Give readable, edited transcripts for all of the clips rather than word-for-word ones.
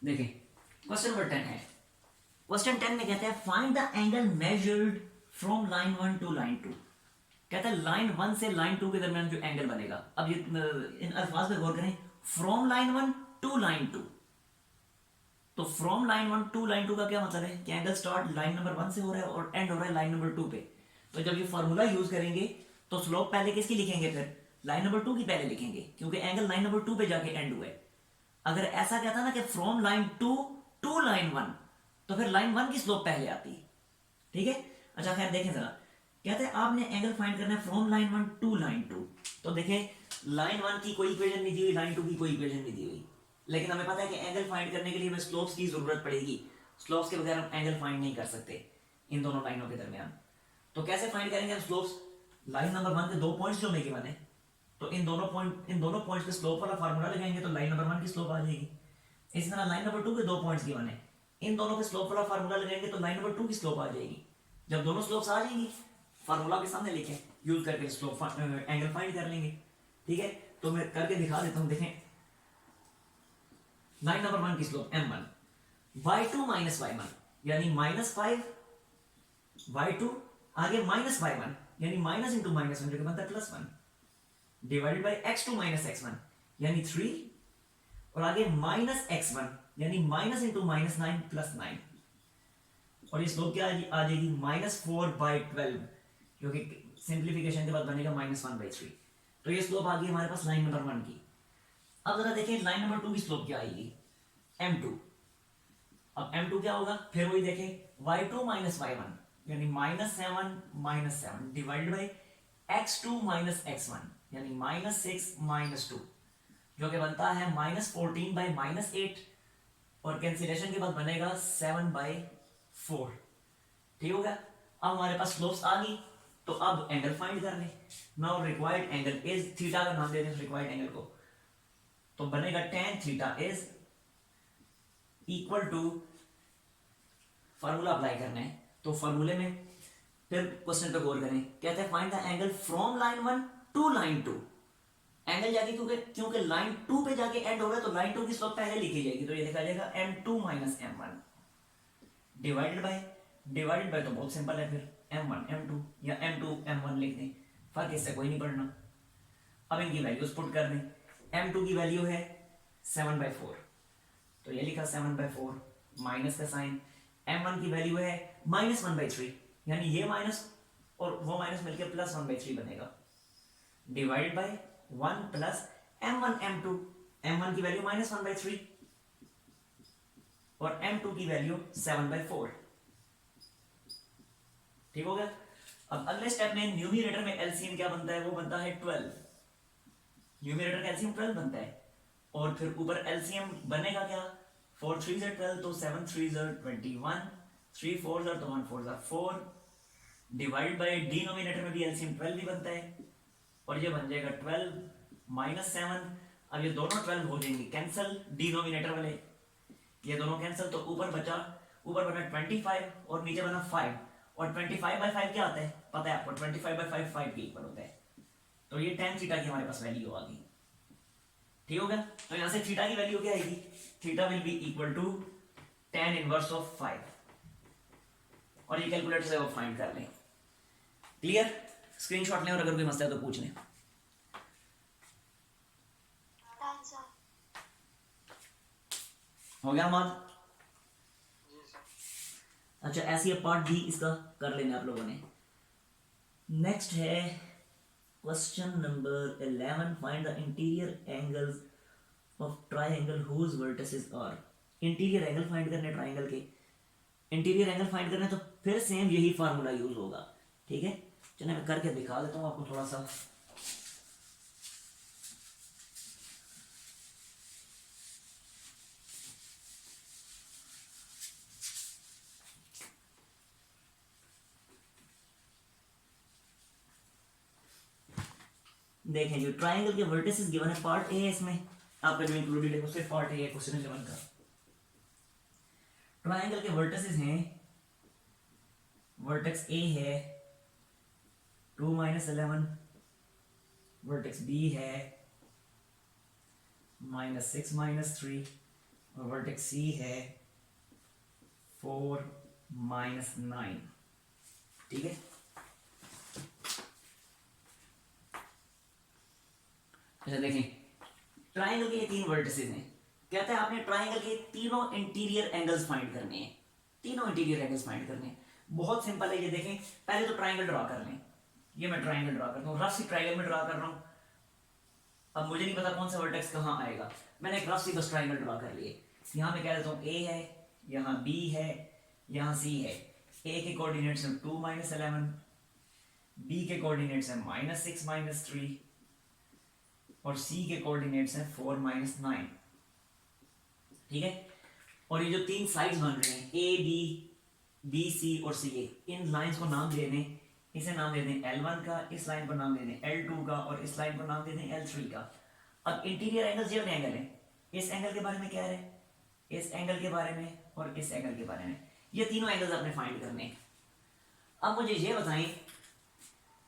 देखें question number 10 है। Question 10 में कहते हैं find the angle measured from line 1 to line 2। कहता है लाइन 1 से लाइन 2 के दरमियान जो एंगल बनेगा। अब ये इन अल्फाज पे गौर करें, फ्रॉम लाइन 1 टू लाइन 2। तो फ्रॉम लाइन 1 टू लाइन 2 का क्या मतलब है कि एंगल स्टार्ट लाइन नंबर 1 से हो रहा है और एंड हो रहा है लाइन नंबर 2 पे। तो जब ये फार्मूला यूज करेंगे तो स्लोप पहले किसकी लिखेंगे, फिर लाइन नंबर 2 की पहले लिखेंगे, क्योंकि एंगल लाइन नंबर 2 पे जाके एंड हुआ है। अगर ऐसा कहता ना कि फ्रॉम लाइन 2 टू लाइन 1, तो फिर लाइन 1 की स्लोप पहले आती। ठीक है। अच्छा खैर देखें जरा, कहते हैं आपने एंगल फाइंड करना है फ्रॉम लाइन 1 टू लाइन 2। तो देखें लाइन 1 की कोई इक्वेशन नहीं दी हुई, लाइन 2 की कोई इक्वेशन नहीं दी हुई, लेकिन हमें पता है कि एंगल फाइंड करने के लिए हमें स्लोप्स की जरूरत पड़ेगी। स्लोप्स के बगैर हम एंगल फाइंड नहीं कर सकते इन दोनों लाइनों के दरमियान। तो कैसे फाइंड करेंगे हम स्लोप्स? लाइन नंबर 1 के दो पॉइंट्स जो हमें गिवन है, तो इन दोनों पॉइंट्स पे स्लोप वाला फार्मूला लगाएंगे तो लाइन नंबर 1 की स्लोप आ जाएगी। इसी तरह लाइन नंबर 2 के दो पॉइंट्स गिवन है, इन दोनों पे स्लोप वाला फार्मूला लगाएंगे तो लाइन नंबर 2 की स्लोप आ जाएगी। जब दोनों स्लोप्स आ जाएंगी, फार्मूला के सामने लिखें, यूज करके स्लोप एंगल फाइंड कर लेंगे। ठीक है, तो मैं करके दिखा देता हूं। देखें लाइन नंबर 1 की slope m1, y2 minus y1 यानी -5 y2, आगे माइनस y1 यानी माइनस इंटू माइनस 1 जो कि बनता है +1, divided by x2 minus x1 यानी 3, और आगे माइनस x1 यानी माइनस इंटू माइनस 9 +9, और ये स्लोप क्या आ जाएगी -4/12, क्योंकि सिंप्लीफिकेशन के बाद बनेगा -1/3। तो ये स्लोप आ गई हमारे पास लाइन नंबर 1 की। अब जरा देखें लाइन नंबर 2 की स्लोप क्या आएगी, m2। अब m2 क्या होगा, फिर वही देखें y2 माइनस y1 यानी -7 divided by x2 minus x1 यानी -6 -2, जो कि बनता है -14/-8, और कैंसिलेशन के बाद बनेगा 7/4। ठीक हो गया। अब हमारे पास स्लोप्स आ गई, तो अब एंगल फाइंड कर लें। Now required angle is, theta का नाम दे दें रिक्वायर्ड एंगल को, तो बनेगा tan theta is equal to, formula apply करना है तो फार्मूले में फिर क्वेश्चन पे गौर करें। कहते हैं find the angle from line 1 to line 2। Angle जाके क्योंकि लाइन 2 पे जाके एंड हो रहा है तो लाइन 2 की स्लोप पहले लिखी जाएगी, तो ये लिखा जाएगा m2 minus m1 divided by तो बहुत सिंपल है, फिर m1 m2 या m2 m1 लिख दें, फर्क इससे कोई नहीं पड़ना। अब इनकी वैल्यूज पुट कर दें। m2 की वैल्यू है 7/4, तो ये लिखा 7/4, माइनस का साइन। m1 की वैल्यू है -1/3, यानी ये माइनस और वो माइनस मिलकर +1/3 बनेगा, divided by 1 plus m1 m2। m1 की वैल्यू -1/3 और m2 की वैल्यू 7/4। ठीक हो गया। अब अगले स्टेप में न्यूमरेटर में एलसीएम क्या बनता है, वो बनता है 12। न्यूमरेटर का एलसीएम 12 बनता है, और फिर ऊपर एलसीएम बनेगा क्या, 4 3 12, तो 7 3 21, 3 4 तो 1 4 4, डिवाइड बाय डिनोमिनेटर में भी एलसीएम 12 भी बनता है, और ये बन जाएगा 12 -7। अब ये दोनों 12 हो जाएंगे कैंसिल, डिनोमिनेटर वाले ये दोनों कैंसिल, तो ऊपर बना 25 और नीचे बना 5, और 25/5 क्या आता है पता है आपको, 25/5 5 के इक्वल होता है। तो ये tan थीटा की हमारे पास वैल्यू आ गई। ठीक हो गया। तो यहां से थीटा की वैल्यू क्या आएगी, theta will be equal to tan inverse of 5, और ये कैलकुलेटर से आप फाइंड कर लें। क्लियर, स्क्रीनशॉट लें और अगर कोई मसला है तो पूछ लें। हो गया हमारा। अच्छा ऐसी पार्ट बी इसका कर लेना आप लोगों ने। नेक्स्ट है question number 11, find the interior angles of triangle whose vertices are. Interior angle find करने ट्राइंगल के, इंटीरियर एंगल फाइंड करने तो फिर सेम यही फार्मूला यूज होगा। ठीक है, चलिए मैं करके दिखा देता हूँ आपको थोड़ा सा। देखें जो ट्राइंगल के वर्टिसेस गिवन है, पार्ट ए है इसमें आपका जो इंक्लूडेड है उससे पार्ट ए है क्वेश्चन 11 का। ट्राइंगल के वर्टिसेस हैं, वर्टेक्स ए है 2 -11, वर्टेक्स बी है -6 -3, और वर्टेक्स सी है 4 माइनस 9। ठीक है, अच्छा देखें, ट्राइंगल के ये 3 वर्टिसेस हैं। कहता है आपने ट्राइंगल के तीनों इंटीरियर एंगल्स फाइंड करने हैं, तीनों इंटीरियर एंगल्स फाइंड करने हैं। बहुत सिंपल है, ये देखें, पहले तो ट्राइंगल ड्रा कर लें। ये मैं ट्राइंगल ड्रा करता हूँ, रफ सी ट्राइंगल में ड्रा कर रहा हूँ। अब मुझे नहीं पता कौन सा वर्टेक्स कहाँ आएगा, मैंने एक रफ सी बस ट्राइंगल ड्रा कर लिए। यहाँ मैं कह देता हूँ ए है, यहाँ बी है, यहाँ सी है। ए के कोऑर्डिनेट्स हैं 2 माइनस 11, बी के कोऑर्डिनेट्स हैं -6 माइनस 3 और सी के कोऑर्डिनेट्स हैं 4 माइनस 9। ठीक है, और ये जो 3 साइड्स बन रहे हैं ए बी सी और सी ए, इन लाइंस को नाम दे दें, इसे नाम दे दें L1 का, इस लाइन को नाम दे दें L2 का और इस लाइन को नाम दे दें L3 का। अब इंटीरियर एंगल्स ये वाले एंगल हैं, इस एंगल के बारे में क्या है, इस एंगल के बारे में और इस एंगल के बारे में, ये तीनों एंगल्स आपने फाइंड करने हैं। अब मुझे ये बताएं,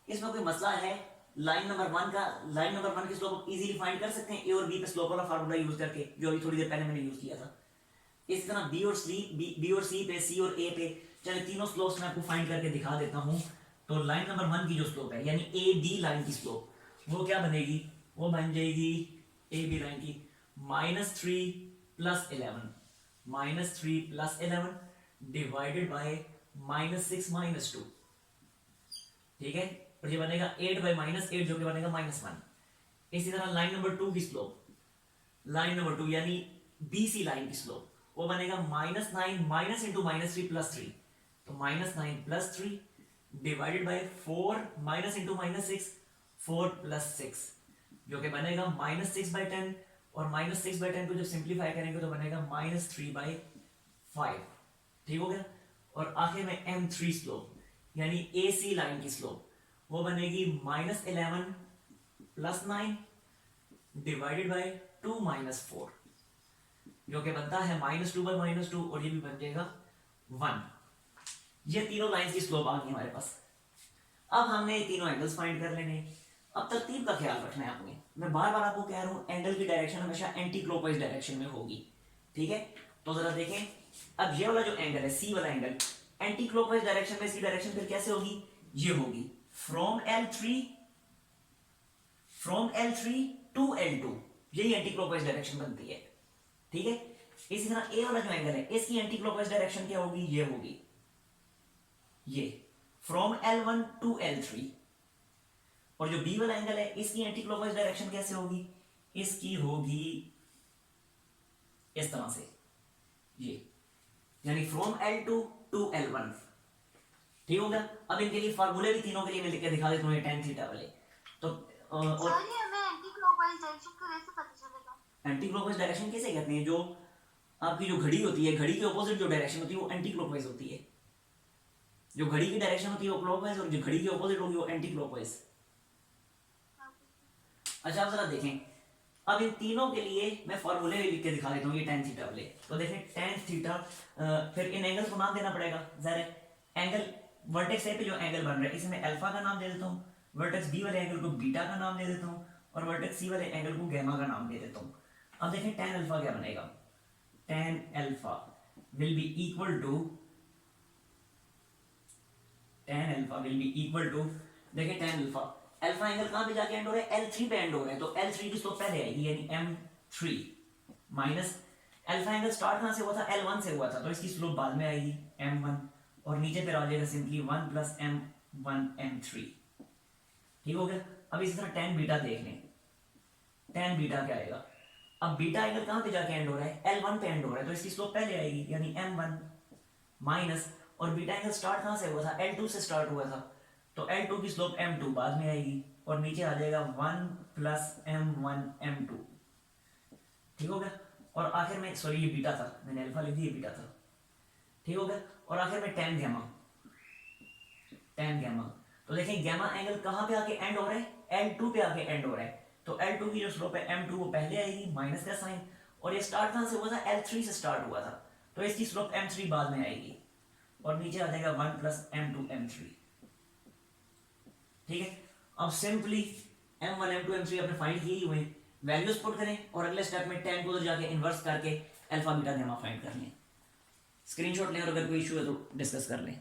इसमें कोई मसला है? लाइन नंबर 1 का, लाइन नंबर 1 की स्लोप इजीली फाइंड कर सकते हैं ए और बी पे स्लोप वाला फार्मूला यूज करके, जो अभी थोड़ी देर पहले मैंने यूज किया था। इसी तरह बी और सी पे, सी और ए पे, चलिए तीनों स्लोप्स मैं आपको फाइंड करके दिखा देता हूं। तो लाइन नंबर 1 की जो स्लोप है, यानी ए बी लाइन की स्लोप, वो क्या बनेगी? वो बन जाएगी ए बी लाइन की -3 + 11, -3 + 11 डिवाइडेड बाय -6 - 2। ठीक है, और ये बनेगा 8/-8, जो कि बनेगा -1। इसी तरह लाइन नंबर 2 की स्लोप, लाइन नंबर 2 यानी बी सी लाइन की स्लोप, वो बनेगा -9 - -3 + 3, तो -9 + 3 डिवाइडेड बाय 4 - 6 4 + 6, जो कि बनेगा -6/10, और -6/10 को जब सिंप्लीफाई करेंगे तो बनेगा -3/5। ठीक हो गया, और आखिर में M3 स्लोप यानी AC लाइन की स्लोप, वो बनेगी -11 + 9 डिवाइडेड बाय 2 - 4, जो कि बनता है -2/-2, और ये भी बन जाएगा 1। ये तीनों लाइंस की स्लोप आ गई हमारे पास। अब हमने ये तीनों एंगल्स फाइंड कर लेने। अब तरतीब का ख्याल रखना है आपने, मैं बार बार आपको कह रहा हूं एंगल की डायरेक्शन हमेशा एंटी क्लॉकवाइज डायरेक्शन में होगी। ठीक है, तो जरा देखें, अब ये वाला जो एंगल है, सी वाला एंगल, एंटी क्लॉकवाइज डायरेक्शन में इसकी डायरेक्शन फिर कैसे होगी? ये होगी फ्रॉम L3 टू L2, यही एंटी क्लॉकवाइज डायरेक्शन बनती है। ठीक है, इसी तरह ए वाला जो एंगल है, इसकी एंटी क्लॉकवाइज डायरेक्शन क्या होगी? ये होगी ये फ्रॉम L1 टू L3, और जो बी वाला एंगल है, इसकी एंटी क्लॉकवाइज डायरेक्शन कैसे होगी? इसकी होगी इस तरह से, ये यानी फ्रॉम L2 टू L1। ठीक हो गया। अब इनके लिए फार्मूले भी तीनों के लिए मैं लिख के दिखा देता हूं, ये tan थीटा वाले। तो और एंटी क्लॉकवाइज डायरेक्शन कैसे पता चलेगा? एंटी क्लॉकवाइज डायरेक्शन कैसे कहते हैं? जो आपकी जो घड़ी होती है, घड़ी के ऑपोजिट जो डायरेक्शन होती है वो एंटी क्लॉकवाइज होती है। जो घड़ी की डायरेक्शन होती है वो क्लॉकवाइज, और जो घड़ी के ऑपोजिट होगी वो एंटी क्लॉकवाइज। अच्छा, आप जरा देखें, अब इन तीनों के लिए मैं फॉर्मूले लिख के दिखा देता हूँ, ये tan थीटा वाले। तो देखें tan थीटा, फिर इन एंगल्स को नाम देना पड़ेगा। जरा एंगल वर्टेक्स ए पे जो एंगल बन रहा है, इसे मैं अल्फा का नाम दे देता हूँ, वर्टेक्स बी वाले एंगल को बीटा का नाम दे देता हूँ, और वर्टेक्स सी वाले एंगल को गैमा का नाम दे देता हूँ। अब देखें tan अल्फा क्या बनेगा? tan alpha will be equal to, tan alpha will be equal to, देखें tan अल्फा, अल्फा एंगल कहां पे जाके एंड हो रहा है? L3 पे एंड हो रहा है, तो L3 की स्लोप पहले आएगी, यानी M3 minus alpha angle start कहां से हुआ था? L1 से हुआ था, तो इसकी स्लोप बाद में आएगी M1, और नीचे पे आ जाएगा सिंपली 1 + M1 M3। ठीक हो गया। अब इसी तरह tan बीटा देख लें, tan बीटा क्या आएगा? अब बीटा एंगल कहां पे जाके एंड हो रहा है? L1 पे एंड हो रहा है, तो इसकी स्लोप पहले आएगी, यानी M1 माइनस, और बीटा एंगल स्टार्ट कहां से हुआ था? L2 से स्टार्ट हुआ था, तो L2 की स्लोप M2 बाद में आएगी, और नीचे आ जाएगा 1 + M1 M2। ठीक हो गया। और आखिर में, सॉरी ये बीटा था, मैंने अल्फा लिख दिया, बीटा था। ठीक हो गया। और आखिर में tan गैमा, tan गैमा, तो देखें गैमा एंगल कहां पे आके एंड हो रहा है? L2 पे आके एंड हो रहा है, तो L2 की जो स्लोप है M2 वो पहले आएगी, माइनस का साइन, और ये स्टार्ट कहां से हुआ था? L3 से स्टार्ट हुआ था, तो इसकी स्लोप M3 बाद में आएगी, और नीचे आ जाएगा 1 + M2 M3। ठीक है। अब सिंपली M1 M2 M3 अपने फाइंड किए ही हुए, वैल्यूज पुट करें, और अगले स्टेप में tan को उधर जाके इन्वर्स करके अल्फा बीटा गैमा फाइंड करनी है। स्क्रीनशॉट लें और अगर कोई इशू है तो डिस्कस कर लें।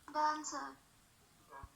Done sir.